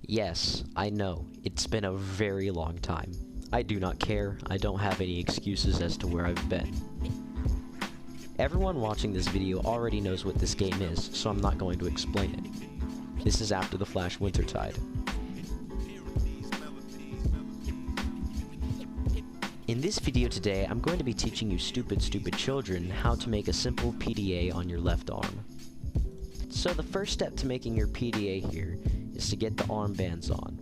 Yes, I know, it's been a very long time. I do not care, I don't have any excuses as to where I've been. Everyone watching this video already knows what this game is, so I'm not going to explain it. This is After the Flash Wintertide. In this video today, I'm going to be teaching you stupid children how to make a simple PDA on your left arm. So the first step to making your PDA here is to get the armbands on.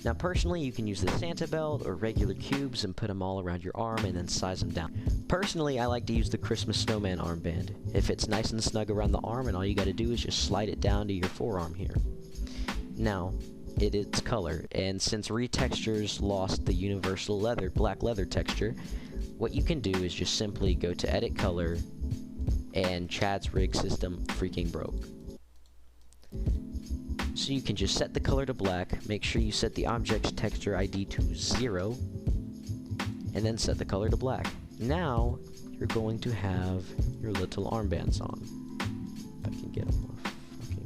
Now personally, you can use the Santa belt or regular cubes and put them all around your arm and then size them down. Personally, I like to use the Christmas snowman armband. It fits nice and snug around the arm, and all you gotta do is just slide it down to your forearm here. Now, it's color, and since Retextures lost the universal black leather texture, what you can do is just simply go to edit color, and Chad's rig system freaking broke. So you can just set the color to black, make sure you set the object's texture ID to 0, and then set the color to black. Now, you're going to have your little armbands on. If I can get them more fucking...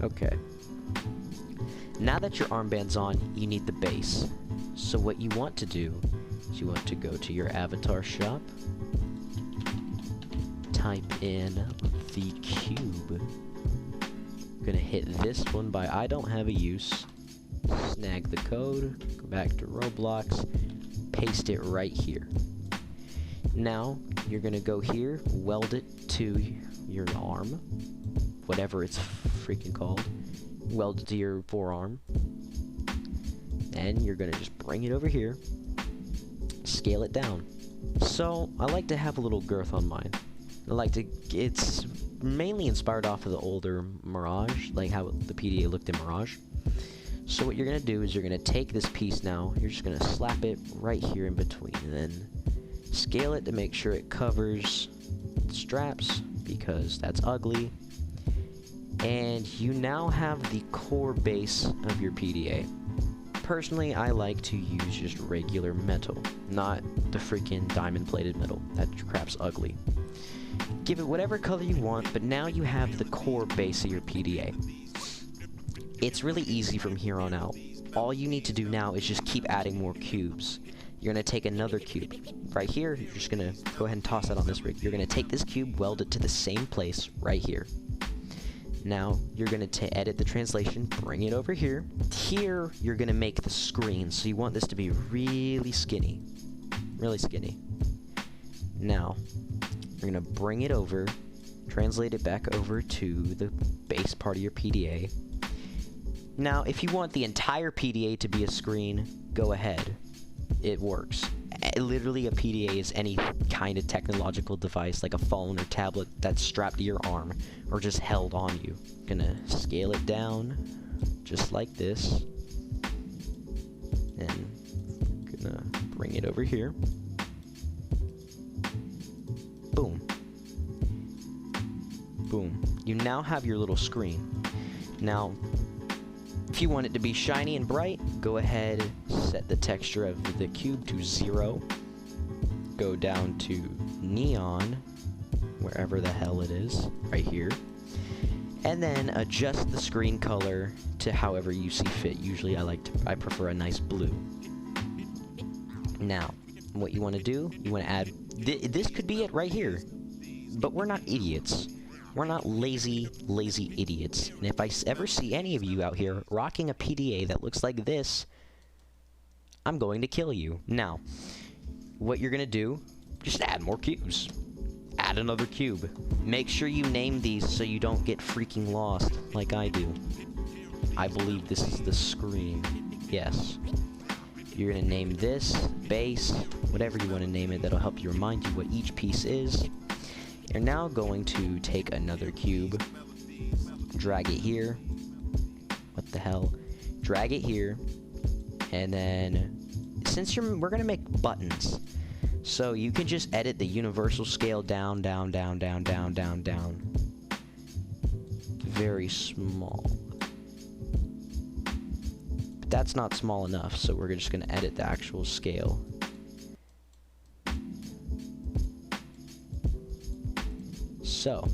Okay. Now that your armband's on, you need the base. So what you want to do is you want to go to your avatar shop, type in the cube. I'm gonna hit this one by I don't have a use, snag the code, go back to Roblox, paste it right here. Now you're gonna go here, weld it to your arm, whatever it's freaking called, weld it to your forearm, and you're gonna just bring it over here, scale it down. So I like to have a little girth on mine. It's mainly inspired off of the older Mirage, like how the PDA looked in Mirage. So what you're gonna do is you're gonna take this piece now, you're just gonna slap it right here in between, and then scale it to make sure it covers the straps, because that's ugly. And you now have the core base of your PDA. Personally, I like to use just regular metal, not the freaking diamond-plated metal. That crap's ugly. Give it whatever color you want, but now you have the core base of your PDA. It's really easy from here on out. All you need to do now is just keep adding more cubes. You're going to take another cube. Right here, you're just going to go ahead and toss that on this rig. You're going to take this cube, weld it to the same place right here. Now, you're going to edit the translation, bring it over here. Here, you're going to make the screen, so you want this to be really skinny. Really skinny. Now, you're going to bring it over, translate it back over to the base part of your PDA. Now, if you want the entire PDA to be a screen, go ahead. It works. Literally, a PDA is any kind of technological device, like a phone or tablet that's strapped to your arm, or just held on you. Gonna scale it down, just like this, and gonna bring it over here. Boom. Boom. You now have your little screen. Now, if you want it to be shiny and bright, go ahead, set the texture of the cube to 0. Go down to neon, wherever the hell it is, right here. And then adjust the screen color to however you see fit. Usually I prefer a nice blue. Now, what you want to do, you want to add, this could be it right here. But we're not idiots. We're not lazy idiots. And if I ever see any of you out here rocking a PDA that looks like this, I'm going to kill you. Now, what you're going to do, just add more cubes. Add another cube. Make sure you name these so you don't get freaking lost like I do. I believe this is the screen. Yes. You're going to name this, base, whatever you want to name it, that'll help you remind you what each piece is. You're now going to take another cube, drag it here, what the hell, drag it here, and then, since we're going to make buttons, so you can just edit the universal scale down, very small. But that's not small enough, so we're just going to edit the actual scale. So,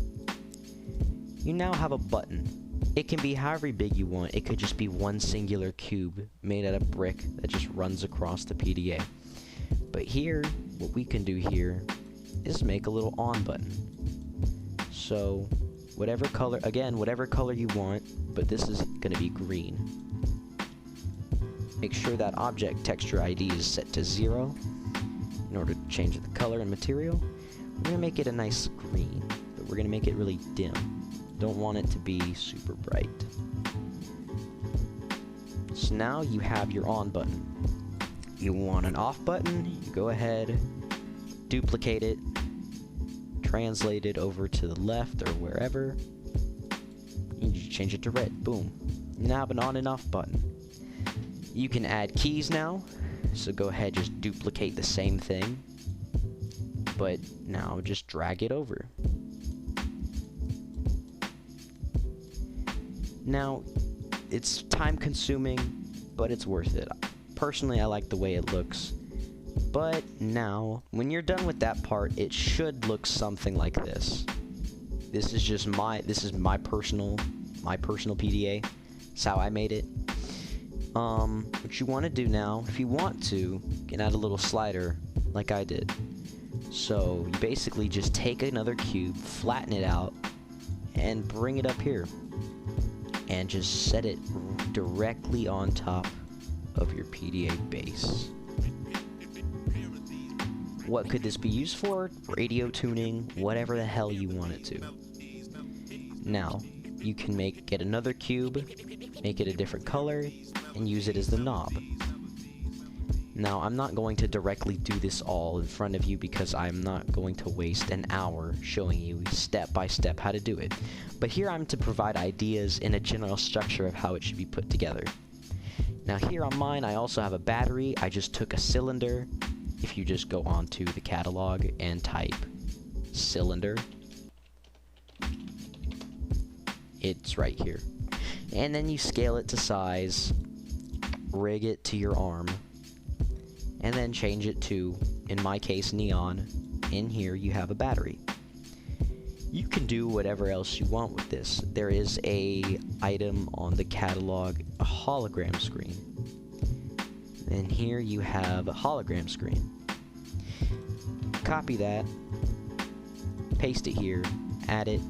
you now have a button. It can be however big you want. It could just be one singular cube made out of brick that just runs across the PDA. But here, what we can do here is make a little on button. So whatever color, again, whatever color you want, but this is going to be green. Make sure that object texture ID is set to 0 in order to change the color and material. We're going to make it a nice green, but we're going to make it really dim. Don't want it to be super bright. So now you have your on button. You want an off button, you go ahead, duplicate it, translate it over to the left or wherever. You change it to red, boom. You now have an on and off button. You can add keys now, so go ahead, just duplicate the same thing, but now just drag it over. Now, it's time consuming, but it's worth it. Personally, I like the way it looks. But now, when you're done with that part, it should look something like this. This is just my personal PDA. That's how I made it. What you want to do now, if you want to, you can add a little slider like I did. So you basically just take another cube, flatten it out, and bring it up here. And just set it directly on top of your PDA base. What could this be used for? Radio tuning, whatever the hell you want it to. Now, you can get another cube, make it a different color, and use it as the knob. Now, I'm not going to directly do this all in front of you because I'm not going to waste an hour showing you step by step how to do it. But here I'm to provide ideas in a general structure of how it should be put together. Now here on mine, I also have a battery. I just took a cylinder. If you just go onto the catalog and type cylinder, it's right here. And then you scale it to size, rig it to your arm, and then change it to, in my case, neon. In here you have a battery. You can do whatever else you want with this. There is a item on the catalog, a hologram screen. And here you have a hologram screen. Copy that, paste it here, add it.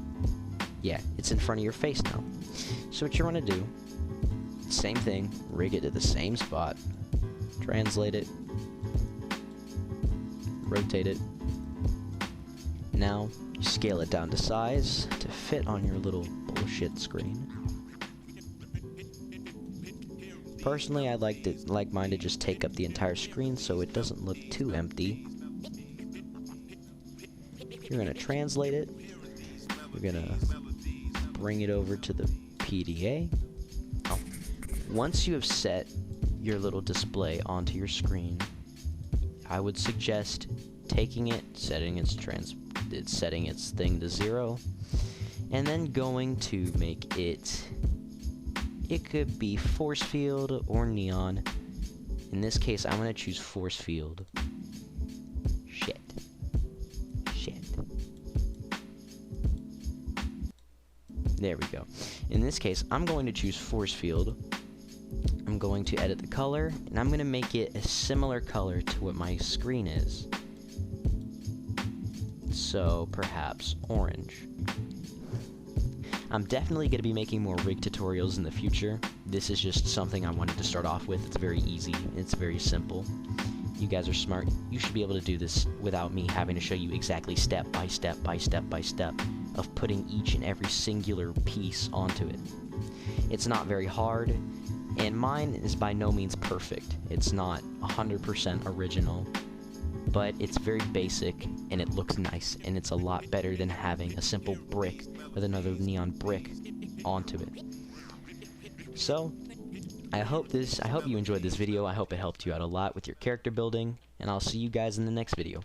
Yeah, it's in front of your face now. So what you want to do, same thing, rig it to the same spot, translate it, rotate it. Now, you scale it down to size to fit on your little bullshit screen. Personally, I like mine to just take up the entire screen so it doesn't look too empty. You're gonna translate it. You're gonna bring it over to the PDA. Oh. Once you have set your little display onto your screen, I would suggest taking it, setting its thing to 0, and then going to make it could be force field or neon. In this case, I'm going to choose force field. Shit. There we go. In this case, I'm going to choose force field. I'm going to edit the color, and I'm going to make it a similar color to what my screen is. So, perhaps orange. I'm definitely going to be making more rig tutorials in the future. This is just something I wanted to start off with. It's very easy. It's very simple. You guys are smart. You should be able to do this without me having to show you exactly step by step of putting each and every singular piece onto it. It's not very hard, and mine is by no means perfect. It's not 100% original, but it's very basic, and it looks nice, and it's a lot better than having a simple brick with another neon brick onto it. So, I hope you enjoyed this video. I hope it helped you out a lot with your character building, and I'll see you guys in the next video.